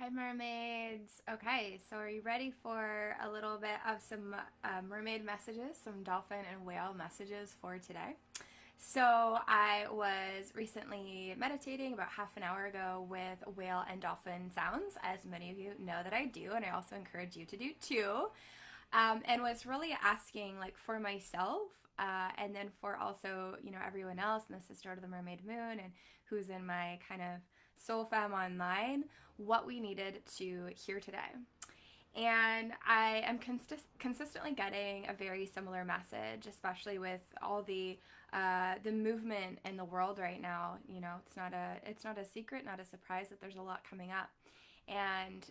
Hi, mermaids. Okay, so are you ready for a little bit of some mermaid messages, some dolphin and whale messages for today? So, I was recently meditating about half an hour ago with whale and dolphin sounds, as many of you know that I do, and I also encourage you to do too. And was really asking, like, for myself, and then for also, everyone else, and the sister of the mermaid moon, and who's in my kind of soul fam online, what we needed to hear today. And I am consistently getting a very similar message, especially with all the movement in the world right now. It's not a secret, not a surprise that there's a lot coming up. And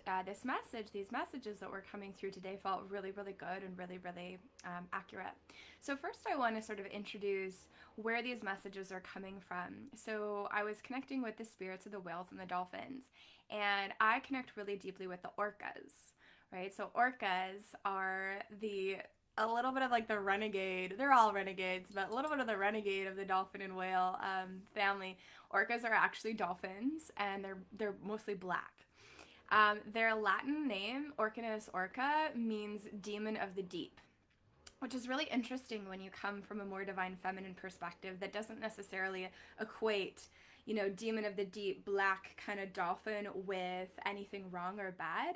these messages that were coming through today felt really, really good and really, really accurate. So, first, I want to sort of introduce where these messages are coming from. So, I was connecting with the spirits of the whales and the dolphins, and I connect really deeply with the orcas, right? So, orcas are a little bit of like the renegade. They're all renegades, but a little bit of the renegade of the dolphin and whale family. Orcas are actually dolphins, and they're mostly black. Their Latin name, Orcinus Orca, means demon of the deep, which is really interesting when you come from a more divine feminine perspective that doesn't necessarily equate, demon of the deep, black kind of dolphin with anything wrong or bad.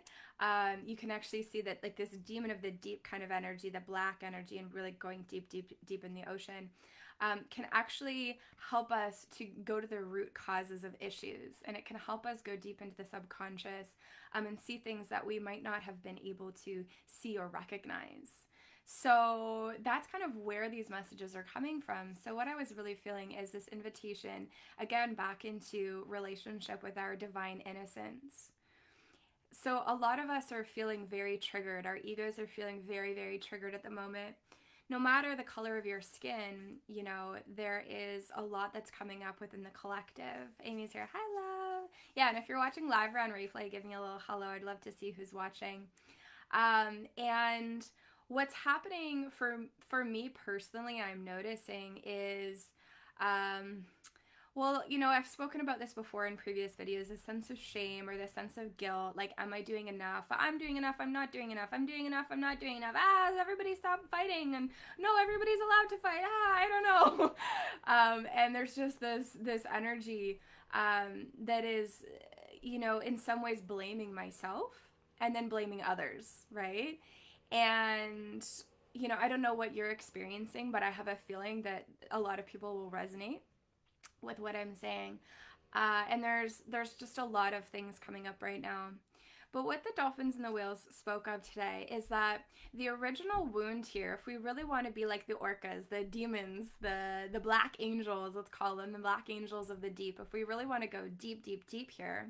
You can actually see that, like, this demon of the deep kind of energy, the black energy, and really going deep, deep, deep in the ocean, can actually help us to go to the root causes of issues. And it can help us go deep into the subconscious, and see things that we might not have been able to see or recognize. So that's kind of where these messages are coming from. So, what I was really feeling is this invitation, again, back into relationship with our divine innocence. So, a lot of us are feeling very triggered. Our egos are feeling very, very triggered at the moment. No matter the color of your skin, there is a lot that's coming up within the collective. Amy's here. Hi, love. Yeah, and if you're watching live or on replay, give me a little hello. I'd love to see who's watching. And what's happening for me personally, I'm noticing is, well, I've spoken about this before in previous videos, a sense of shame or the sense of guilt. Like, am I doing enough? I'm doing enough. I'm not doing enough. I'm doing enough. I'm not doing enough. Everybody stop fighting. And no, everybody's allowed to fight. I don't know. And there's just this energy that is, in some ways blaming myself and then blaming others, right? And, I don't know what you're experiencing, but I have a feeling that a lot of people will resonate with what I'm saying. And there's just a lot of things coming up right now. But what the dolphins and the whales spoke of today is that the original wound here, if we really want to be like the orcas, the demons, the black angels, let's call them the black angels of the deep, if we really want to go deep, deep, deep here,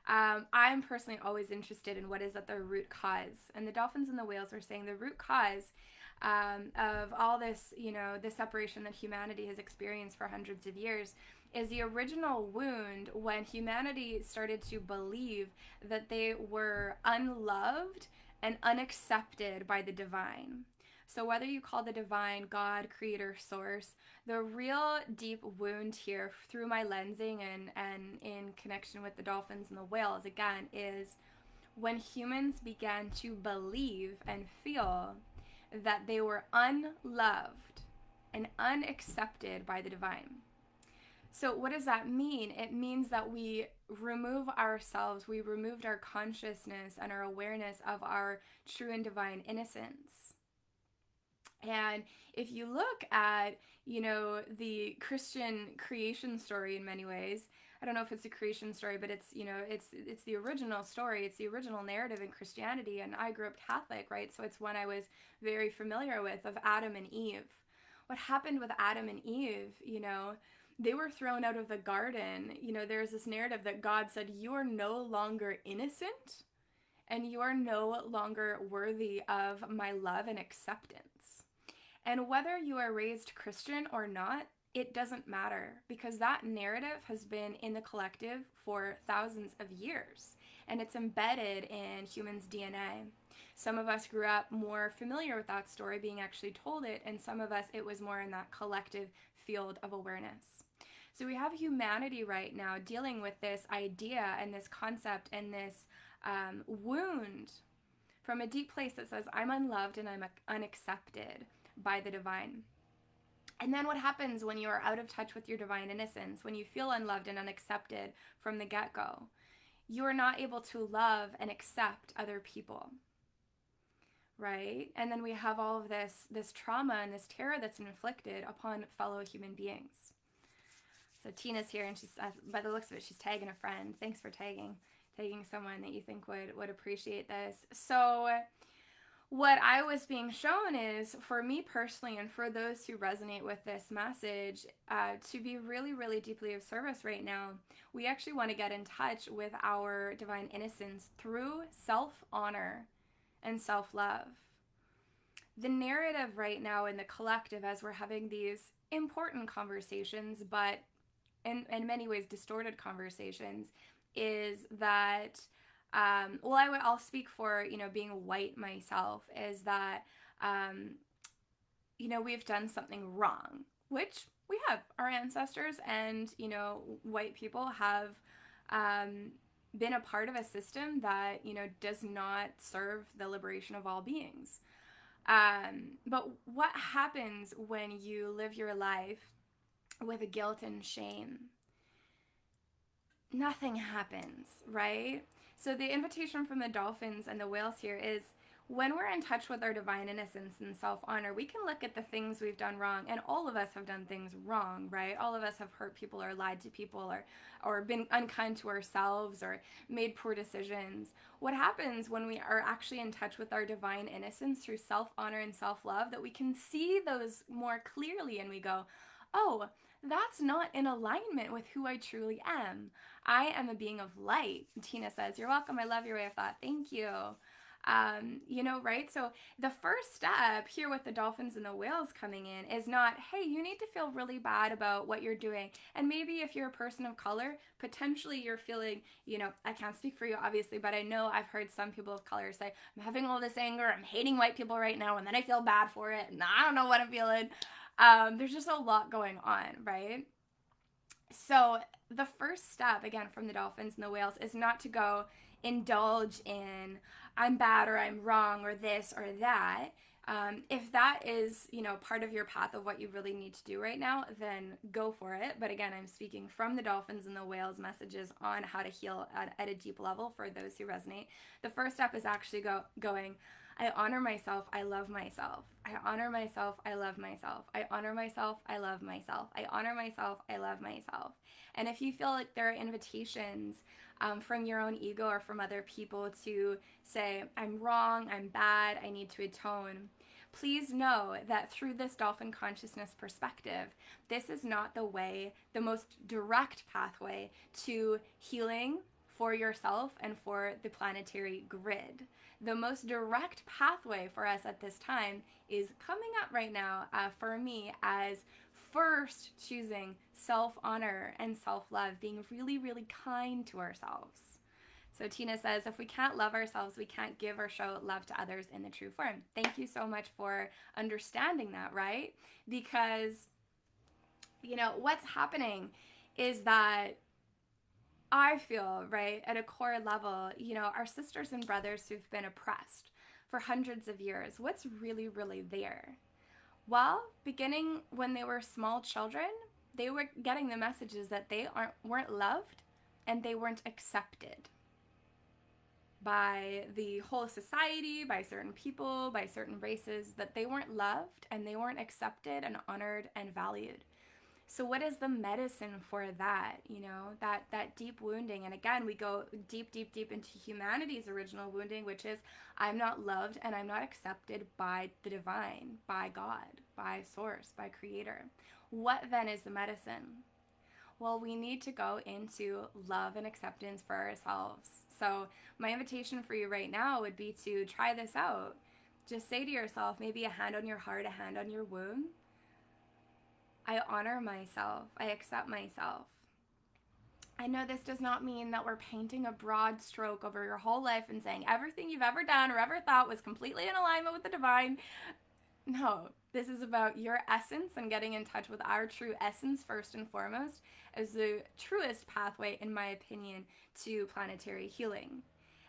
I'm personally always interested in what is at the root cause. And the dolphins and the whales were saying the root cause of all this, the separation that humanity has experienced for hundreds of years is the original wound when humanity started to believe that they were unloved and unaccepted by the divine. So whether you call the divine God, creator, source, the real deep wound here through my lensing and in connection with the dolphins and the whales, again, is when humans began to believe and feel that they were unloved and unaccepted by the divine. So what does that mean? It means that we remove ourselves, we removed our consciousness and our awareness of our true and divine innocence. And if you look at, the Christian creation story in many ways, I don't know if it's a creation story, but it's, it's the original story. It's the original narrative in Christianity. And I grew up Catholic, right? So it's one I was very familiar with, of Adam and Eve. What happened with Adam and Eve, they were thrown out of the garden. There's this narrative that God said, you are no longer innocent and you are no longer worthy of my love and acceptance. And whether you are raised Christian or not, it doesn't matter, because that narrative has been in the collective for thousands of years, and it's embedded in humans' DNA. Some of us grew up more familiar with that story being actually told it, and some of us, it was more in that collective field of awareness. So we have humanity right now dealing with this idea and this concept and this wound from a deep place that says, I'm unloved and I'm unaccepted by the divine. And then what happens when you are out of touch with your divine innocence, when you feel unloved and unaccepted from the get-go? You are not able to love and accept other people, right? And then we have all of this trauma and this terror that's inflicted upon fellow human beings. So Tina's here, and she's, by the looks of it, she's tagging a friend. Thanks for tagging someone that you think would appreciate this. So what I was being shown is, for me personally, and for those who resonate with this message, to be really, really deeply of service right now, we actually want to get in touch with our divine innocence through self-honor and self-love. The narrative right now in the collective, as we're having these important conversations, but in many ways distorted conversations, is that I'll speak for, being white myself, is that, we've done something wrong, which we have. Our ancestors and, white people have been a part of a system that, does not serve the liberation of all beings. But what happens when you live your life with guilt and shame? Nothing happens, right? So the invitation from the dolphins and the whales here is, when we're in touch with our divine innocence and self-honor, we can look at the things we've done wrong, and all of us have done things wrong, right? All of us have hurt people or lied to people or been unkind to ourselves or made poor decisions. What happens when we are actually in touch with our divine innocence through self-honor and self-love, that we can see those more clearly and we go, oh, that's not in alignment with who I truly am. I am a being of light. Tina says, you're welcome. I love your way of thought. Thank you. Right? So the first step here with the dolphins and the whales coming in is not, hey, you need to feel really bad about what you're doing. And maybe if you're a person of color, potentially you're feeling, I can't speak for you, obviously, but I know I've heard some people of color say, I'm having all this anger, I'm hating white people right now, and then I feel bad for it, and I don't know what I'm feeling. There's just a lot going on, right? So the first step, again, from the dolphins and the whales, is not to go indulge in, I'm bad or I'm wrong or this or that. If that is, part of your path of what you really need to do right now, then go for it. But again, I'm speaking from the dolphins and the whales messages on how to heal at a deep level for those who resonate. The first step is actually going, I honor myself, I love myself. I honor myself, I love myself. I honor myself, I love myself. I honor myself, I love myself. And if you feel like there are invitations from your own ego or from other people to say, I'm wrong, I'm bad, I need to atone, please know that through this dolphin consciousness perspective, this is not the most direct pathway to healing for yourself and for the planetary grid. The most direct pathway for us at this time is coming up right now for me as first choosing self-honor and self-love, being really, really kind to ourselves. So Tina says, if we can't love ourselves, we can't give or show love to others in the true form. Thank you so much for understanding that, right? Because, what's happening is that I feel, right, at a core level, our sisters and brothers who've been oppressed for hundreds of years, what's really, really there? Well, beginning when they were small children, they were getting the messages that they weren't loved and they weren't accepted by the whole society, by certain people, by certain races, that they weren't loved and they weren't accepted and honored and valued. So what is the medicine for that, that deep wounding? And again, we go deep, deep, deep into humanity's original wounding, which is, I'm not loved and I'm not accepted by the divine, by God, by source, by creator. What then is the medicine? Well, we need to go into love and acceptance for ourselves. So my invitation for you right now would be to try this out. Just say to yourself, maybe a hand on your heart, a hand on your womb. I honor myself. I accept myself. I know this does not mean that we're painting a broad stroke over your whole life and saying everything you've ever done or ever thought was completely in alignment with the divine. No, this is about your essence and getting in touch with our true essence first and foremost as the truest pathway, in my opinion, to planetary healing.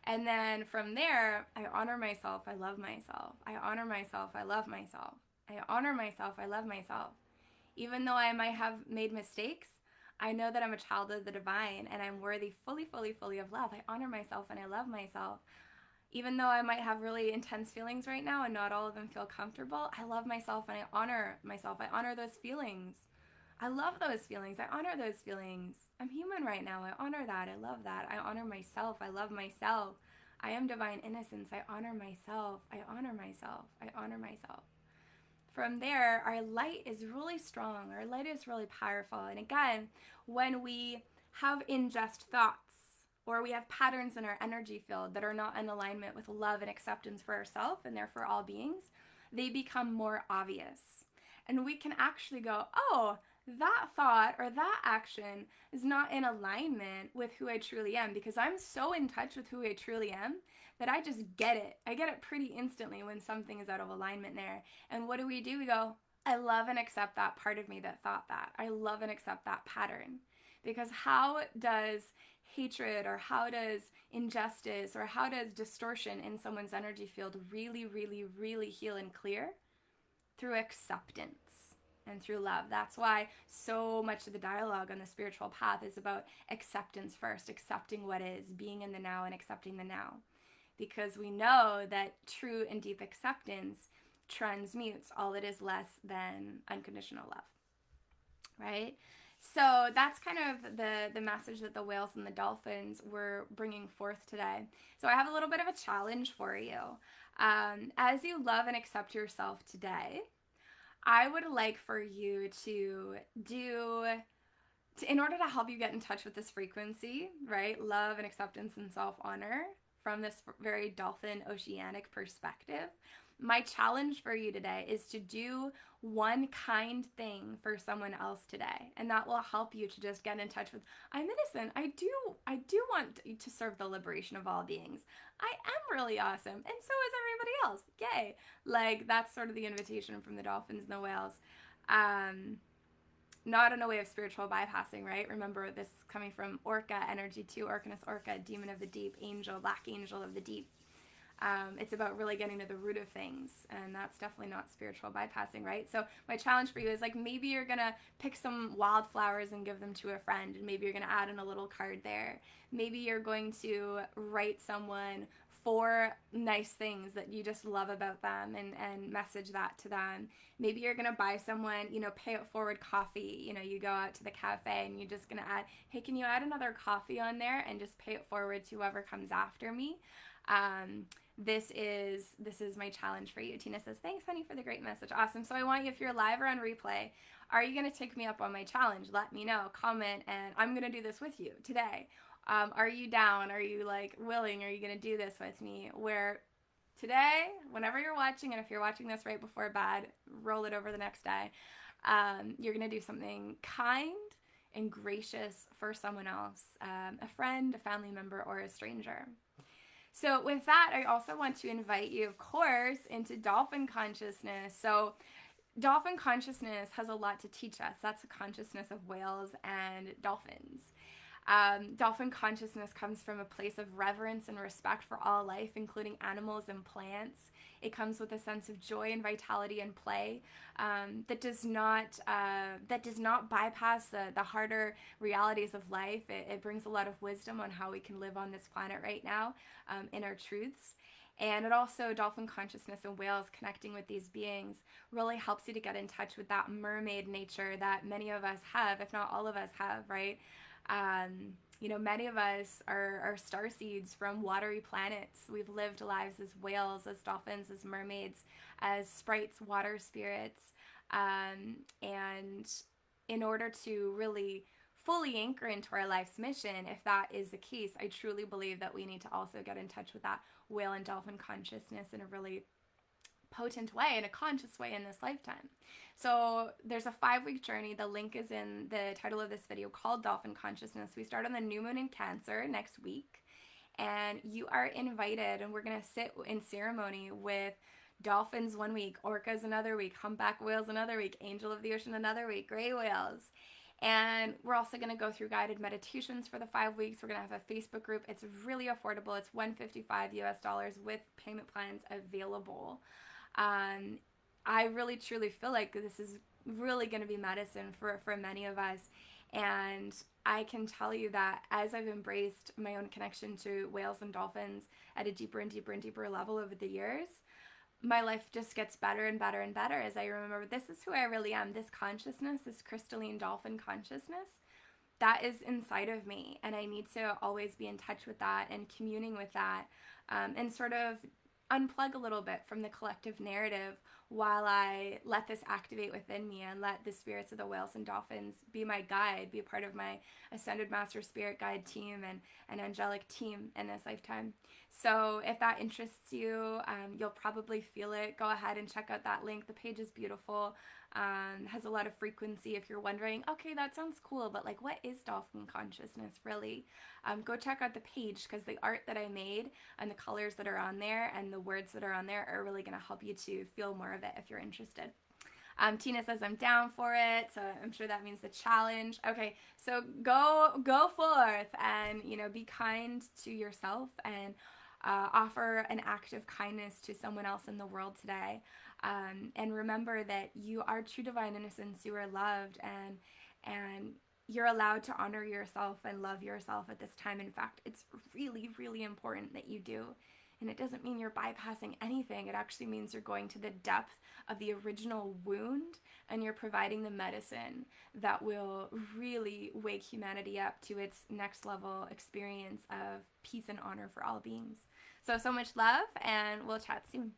And then from there, I honor myself, I love myself. I honor myself, I love myself. I honor myself, I love myself. Even though I might have made mistakes, I know that I'm a child of the divine and I'm worthy fully, fully, fully of love. I honor myself and I love myself. Even though I might have really intense feelings right now and not all of them feel comfortable, I love myself and I honor myself. I honor those feelings. I love those feelings. I honor those feelings. I'm human right now. I honor that. I love that. I honor myself. I love myself. I am divine innocence. I honor myself. I honor myself. I honor myself. From there, our light is really strong. Our light is really powerful. And again, when we have unjust thoughts or we have patterns in our energy field that are not in alignment with love and acceptance for ourselves and therefore all beings, they become more obvious. And we can actually go, oh, that thought or that action is not in alignment with who I truly am, because I'm so in touch with who I truly am that I just get it. I get it pretty instantly when something is out of alignment there. And what do? We go, I love and accept that part of me that thought that. I love and accept that pattern. Because how does hatred or how does injustice or how does distortion in someone's energy field really, really, really heal and clear? Through acceptance and through love. That's why so much of the dialogue on the spiritual path is about acceptance first, accepting what is, being in the now and accepting the now. Because we know that true and deep acceptance transmutes all it is less than unconditional love, right? So that's kind of the message that the whales and the dolphins were bringing forth today. So I have a little bit of a challenge for you. As you love and accept yourself today, I would like for you to in order to help you get in touch with this frequency, right? Love and acceptance and self-honor from this very dolphin oceanic perspective. My challenge for you today is to do one kind thing for someone else today. And that will help you to just get in touch with, I'm innocent. I do want to serve the liberation of all beings. I am really awesome. And so is everybody else. Yay. Like, that's sort of the invitation from the dolphins and the whales. Not in a way of spiritual bypassing, right? Remember, this coming from Orca energy too. Orcinus Orca, demon of the deep, angel, black angel of the deep. It's about really getting to the root of things, and that's definitely not spiritual bypassing, right? So my challenge for you is, like, maybe you're gonna pick some wildflowers and give them to a friend, and maybe you're gonna add in a little card there. Maybe you're going to write someone 4 nice things that you just love about them and message that to them. Maybe you're gonna buy someone, pay it forward coffee. You go out to the cafe and you're just gonna add, hey, can you add another coffee on there, and just pay it forward to whoever comes after me. This is my challenge for you. Tina says, thanks, honey, for the great message. Awesome. So I want you, if you're live or on replay, are you going to take me up on my challenge? Let me know. Comment, and I'm going to do this with you today. Are you down? Are you, willing? Are you going to do this with me? Where today, whenever you're watching, and if you're watching this right before bed, roll it over the next day, you're going to do something kind and gracious for someone else, a friend, a family member, or a stranger. So with that, I also want to invite you, of course, into dolphin consciousness. So dolphin consciousness has a lot to teach us. That's the consciousness of whales and dolphins. Dolphin consciousness comes from a place of reverence and respect for all life, including animals and plants. It comes with a sense of joy and vitality and play that does not bypass the harder realities of life. It brings a lot of wisdom on how we can live on this planet right now in our truths. And it also, dolphin consciousness and whales connecting with these beings really helps you to get in touch with that mermaid nature that many of us have, if not all of us have, right? Many of us are starseeds from watery planets. We've lived lives as whales, as dolphins, as mermaids, as sprites, water spirits. And in order to really fully anchor into our life's mission, if that is the case, I truly believe that we need to also get in touch with that whale and dolphin consciousness in a really potent way, in a conscious way in this lifetime. So there's a 5-week journey. The link is in the title of this video, called Dolphin Consciousness. We start on the new moon in Cancer next week, and you are invited, and we're going to sit in ceremony with dolphins 1 week, orcas another week, humpback whales another week, angel of the ocean another week, gray whales. And we're also going to go through guided meditations for the 5 weeks. We're going to have a Facebook group. It's really affordable. It's $155 US with payment plans available. I really truly feel like this is really going to be medicine for many of us. And I can tell you that as I've embraced my own connection to whales and dolphins at a deeper and deeper and deeper level over the years, my life just gets better and better and better as I remember this is who I really am. This consciousness, this crystalline dolphin consciousness, that is inside of me. And I need to always be in touch with that and communing with that, and sort of unplug a little bit from the collective narrative while I let this activate within me and let the spirits of the whales and dolphins be my guide, be a part of my Ascended Master Spirit Guide team and an angelic team in this lifetime. So if that interests you, you'll probably feel it. Go ahead and check out that link. The page is beautiful. Has a lot of frequency. If you're wondering, okay, that sounds cool, but like, what is dolphin consciousness really? Go check out the page, because the art that I made and the colors that are on there and the words that are on there are really going to help you to feel more of it if you're interested. Tina says I'm down for it, so I'm sure that means the challenge. Okay, so go forth and, you know, be kind to yourself and offer an act of kindness to someone else in the world today. And remember that you are true divine innocence. You are loved, and you're allowed to honor yourself and love yourself at this time. In fact, it's really, really important that you do. And it doesn't mean you're bypassing anything. It actually means you're going to the depth of the original wound and you're providing the medicine that will really wake humanity up to its next level experience of peace and honor for all beings. So much love, and we'll chat soon.